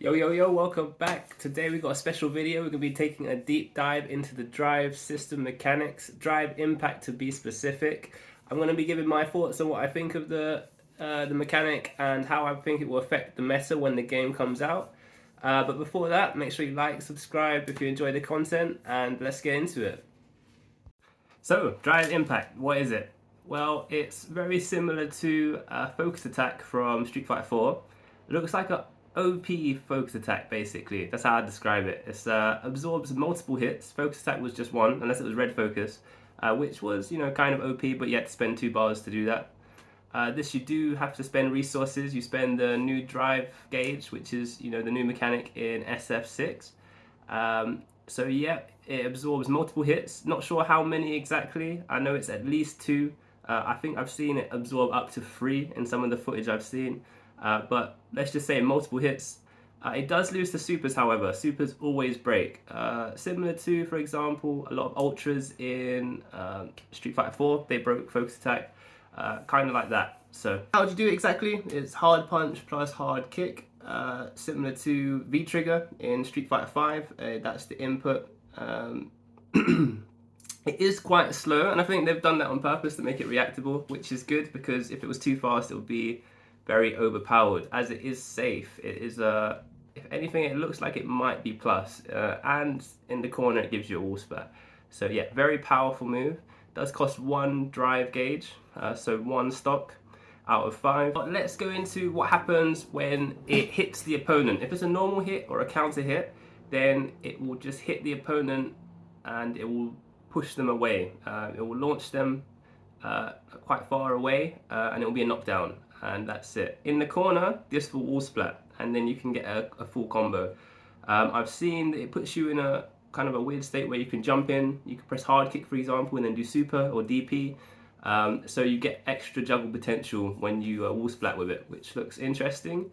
Yo, welcome back. Today we got a special video. We're going to be taking a deep dive into the drive system mechanics, Drive Impact to be specific. I'm going to be giving my thoughts on what I think of the mechanic and how I think it will affect the meta when the game comes out. But before that, make sure you like, subscribe if you enjoy the content, and let's get into it. So, Drive Impact, what is it? Well, it's very similar to Focus Attack from Street Fighter 4. It looks like a OP focus attack, basically. That's how I describe it. It absorbs multiple hits. Focus attack was just one, unless it was red focus, which was, kind of OP, but you had to spend 2 bars to do that. This you do have to spend resources. You spend the new drive gauge, which is, the new mechanic in SF6. So yeah, it absorbs multiple hits. Not sure how many exactly. I know it's at least 2. I think I've seen it absorb up to 3 in some of the footage I've seen. But let's just say multiple hits. It does lose to supers, however. Supers always break. Similar to, for example, a lot of ultras in Street Fighter 4. They broke focus attack. Kind of like that. So how do you do it exactly? It's hard punch plus hard kick. Similar to V-trigger in Street Fighter 5. That's the input. It is quite slow, and I think they've done that on purpose to make it reactable, which is good, because if it was too fast, it would be very overpowered. As it is safe, it is if anything, it looks like it might be plus, and in the corner it gives you a wall splat. So yeah, very powerful move. Does cost 1 drive gauge, so 1 stock out of 5. But let's go into what happens when it hits the opponent. If it's a normal hit or a counter hit, then it will just hit the opponent and it will push them away. It will launch them quite far away, and it will be a knockdown. And that's it. In the corner, this will wall splat, and then you can get a full combo. I've seen that it puts you in a kind of a weird state where you can jump in, you can press hard kick, for example, and then do super or DP. So you get extra juggle potential when you wall splat with it, which looks interesting.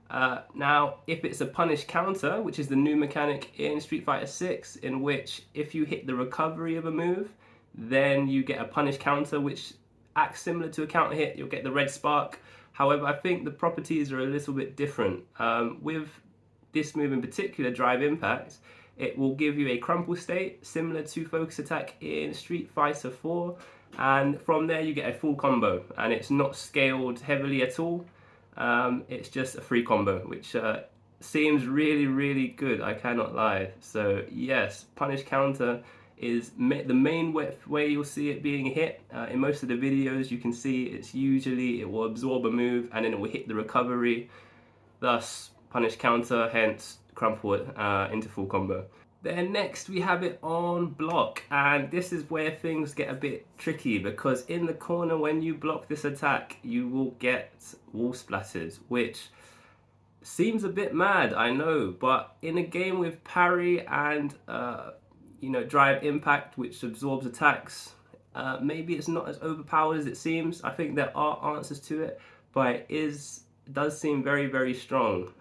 Now, if it's a punish counter, which is the new mechanic in Street Fighter 6, in which if you hit the recovery of a move, then you get a punish counter, which acts similar to a counter hit. You'll get the red spark. However, I think the properties are a little bit different. With this move in particular, Drive Impact, it will give you a crumple state similar to Focus Attack in Street Fighter 4, and from there you get a full combo, and it's not scaled heavily at all. It's just a free combo, which seems really good, I cannot lie. So yes, punish counter is the main way you'll see it being hit. In most of the videos you can see it's usually it will absorb a move and then it will hit the recovery, thus punish counter, hence crumple it into full combo. Then next we have it on block, and this is where things get a bit tricky, because in the corner when you block this attack you will get wall splatters, which seems a bit mad, I know, but in a game with parry and Drive Impact, which absorbs attacks, maybe it's not as overpowered as it seems. I think there are answers to it, but it does seem very strong,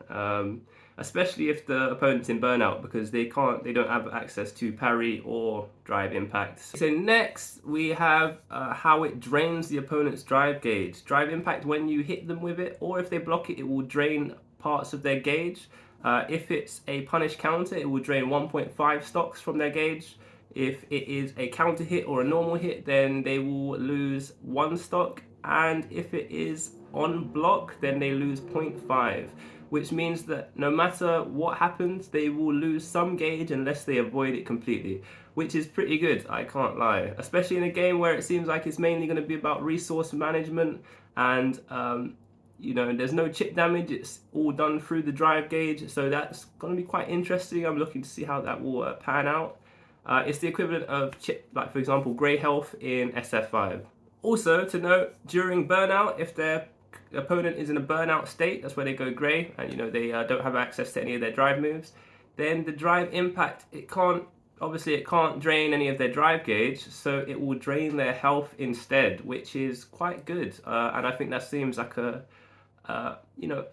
especially if the opponent's in burnout, because they don't have access to parry or Drive Impact. So next we have how it drains the opponent's drive gauge. Drive Impact, when you hit them with it, or if they block it, it will drain parts of their gauge. If it's a punish counter, it will drain 1.5 stocks from their gauge. If it is a counter hit or a normal hit, then they will lose 1 stock. And if it is on block, then they lose 0.5, which means that no matter what happens, they will lose some gauge unless they avoid it completely, which is pretty good, I can't lie. Especially in a game where it seems like it's mainly going to be about resource management, and there's no chip damage, it's all done through the drive gauge, so that's going to be quite interesting. I'm looking to see how that will pan out. It's the equivalent of chip, like for example, grey health in SF5. Also to note, during burnout, if their opponent is in a burnout state, that's where they go grey, and they don't have access to any of their drive moves, then the Drive Impact, it can't drain any of their drive gauge, so it will drain their health instead, which is quite good. And I think that seems like a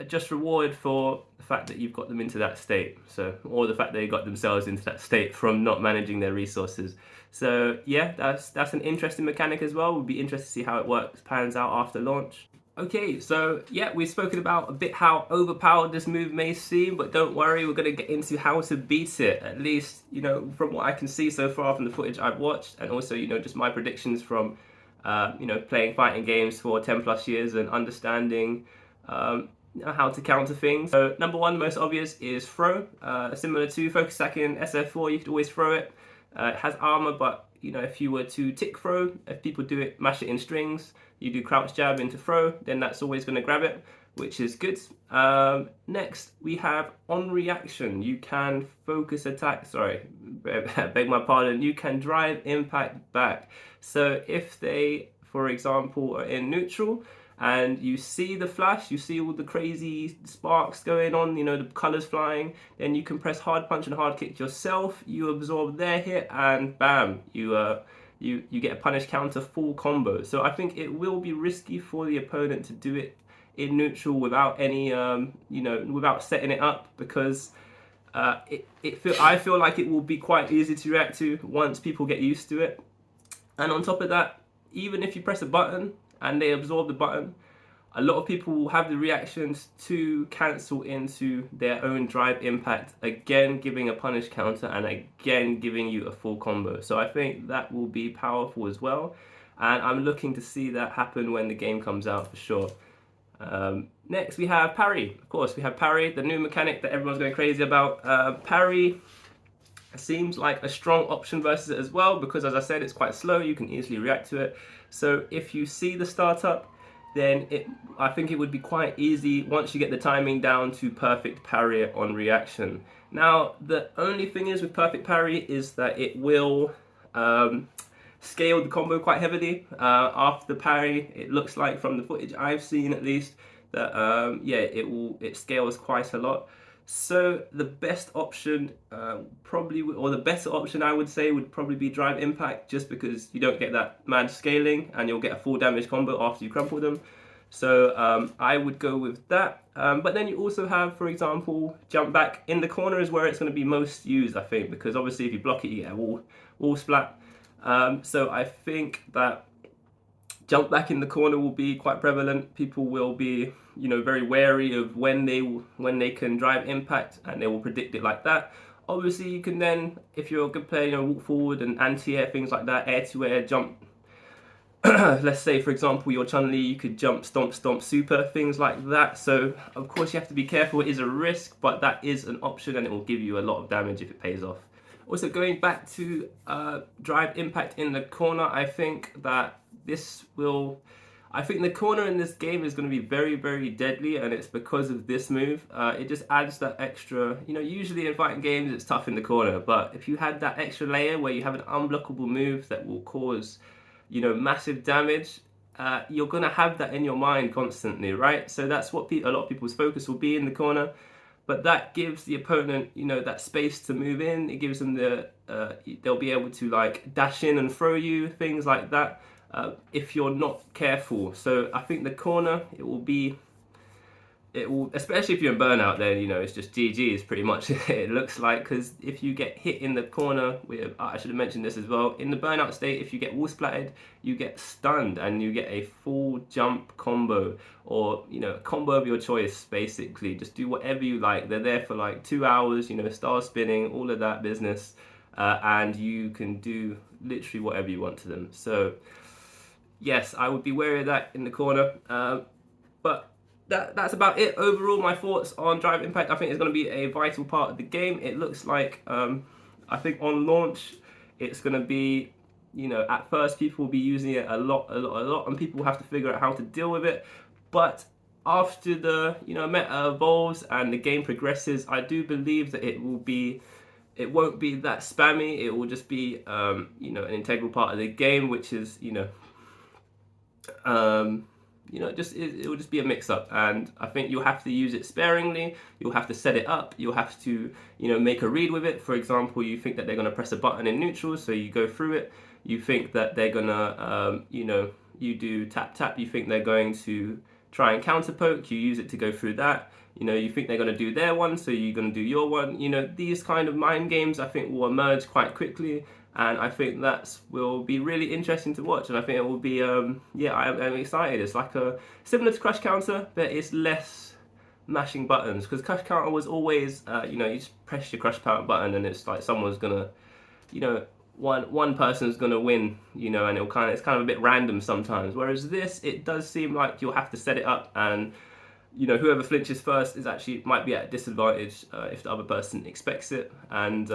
just reward for the fact that you've got them into that state, or the fact they got themselves into that state from not managing their resources. So yeah, that's an interesting mechanic as well. We'll be interested to see how it pans out after launch. Okay, so yeah, we've spoken about a bit how overpowered this move may seem, but don't worry, we're going to get into how to beat it, at least, from what I can see so far from the footage I've watched, and also, just my predictions from, playing fighting games for 10 plus years and understanding how to counter things. So number one, the most obvious is throw. Similar to focus attack in SF4, you could always throw it. It has armor, but if you were to tick throw, if people do it, mash it in strings, you do crouch jab into throw, then that's always going to grab it, which is good. Next, we have on reaction. You can focus attack, sorry, beg my pardon, you can drive impact back. So if they, for example, are in neutral, and you see the flash, you see all the crazy sparks going on, the colors flying, then you can press hard punch and hard kick yourself, you absorb their hit, and bam, you get a punish counter full combo. So I think it will be risky for the opponent to do it in neutral without any, without setting it up, because I feel like it will be quite easy to react to once people get used to it. And on top of that, even if you press a button and they absorb the button, a lot of people will have the reactions to cancel into their own drive impact, again giving a punish counter and again giving you a full combo. So I think that will be powerful as well, and I'm looking to see that happen when the game comes out for sure. Next we have parry. Of course, we have parry, the new mechanic that everyone's going crazy about. Parry seems like a strong option versus it as well, because as I said, it's quite slow, you can easily react to it. So if you see the startup, then I think it would be quite easy once you get the timing down to perfect parry it on reaction. Now, the only thing is with perfect parry is that it will scale the combo quite heavily. After the parry, it looks like from the footage I've seen at least, that it scales quite a lot. So the best option or the better option I would say would probably be Drive Impact, just because you don't get that mad scaling and you'll get a full damage combo after you crumple them. So I would go with that. But then you also have, for example, jump back in the corner is where it's going to be most used, I think, because obviously if you block it, you get a wall splat. So I think that jump back in the corner will be quite prevalent. People will be, very wary of when they can drive impact, and they will predict it like that. Obviously, you can then, if you're a good player, walk forward and anti-air, things like that, air-to-air, jump. Let's say, for example, your Chun-Li, you could jump, stomp, stomp, super, things like that. So, of course, you have to be careful. It is a risk, but that is an option, and it will give you a lot of damage if it pays off. Also, going back to drive impact in the corner, I think that the corner in this game is going to be very, very deadly, and it's because of this move. It just adds that extra, usually in fighting games it's tough in the corner, but if you had that extra layer where you have an unblockable move that will cause, massive damage, you're going to have that in your mind constantly, right? So that's what a lot of people's focus will be in the corner. But that gives the opponent, that space to move in. It gives them they'll be able to like dash in and throw you, things like that, if you're not careful. So I think the corner, it will, especially if you're in burnout, then, it's just GG's pretty much it looks like, because if you get hit in the corner, I should have mentioned this as well, in the burnout state, if you get wall splatted, you get stunned and you get a full jump combo, or, a combo of your choice, basically. Just do whatever you like. They're there for like 2 hours, star spinning, all of that business, and you can do literally whatever you want to them. So, yes, I would be wary of that in the corner, but that's about it. Overall, my thoughts on Drive Impact, I think it's going to be a vital part of the game. It looks like, I think on launch, it's going to be, at first people will be using it a lot, and people will have to figure out how to deal with it. But after the, meta evolves and the game progresses, I do believe that it won't be that spammy. It will just be, an integral part of the game, which is, it will just be a mix-up, and I think you'll have to use it sparingly. You'll have to set it up. You'll have to, make a read with it. For example, you think that they're going to press a button in neutral, so you go through it. You think that they're going to, you do tap tap. You think they're going to try and counter poke. You use it to go through that. You think they're going to do their one, so you're going to do your one. These kind of mind games, I think, will emerge quite quickly, and I think that will be really interesting to watch, and I think it will be yeah, I'm excited. It's like a similar to Crush Counter, but it's less mashing buttons, because Crush Counter was always you know, you just press your Crush Counter button and it's like someone's gonna, you know, one person's gonna win, you know, and it's kind of a bit random sometimes. Whereas this, it does seem like you'll have to set it up, and you know, whoever flinches first is actually might be at a disadvantage if the other person expects it, and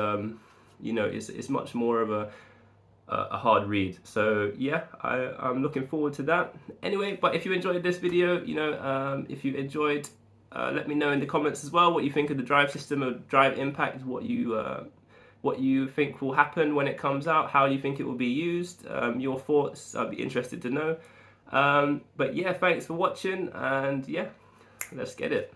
you know, it's much more of a hard read. So yeah, I'm looking forward to that. Anyway, but if you enjoyed this video, you know, if you enjoyed, let me know in the comments as well what you think of the drive system of Drive Impcat, what you think will happen when it comes out, how you think it will be used, your thoughts. I'd be interested to know. But yeah, thanks for watching, and yeah, let's get it.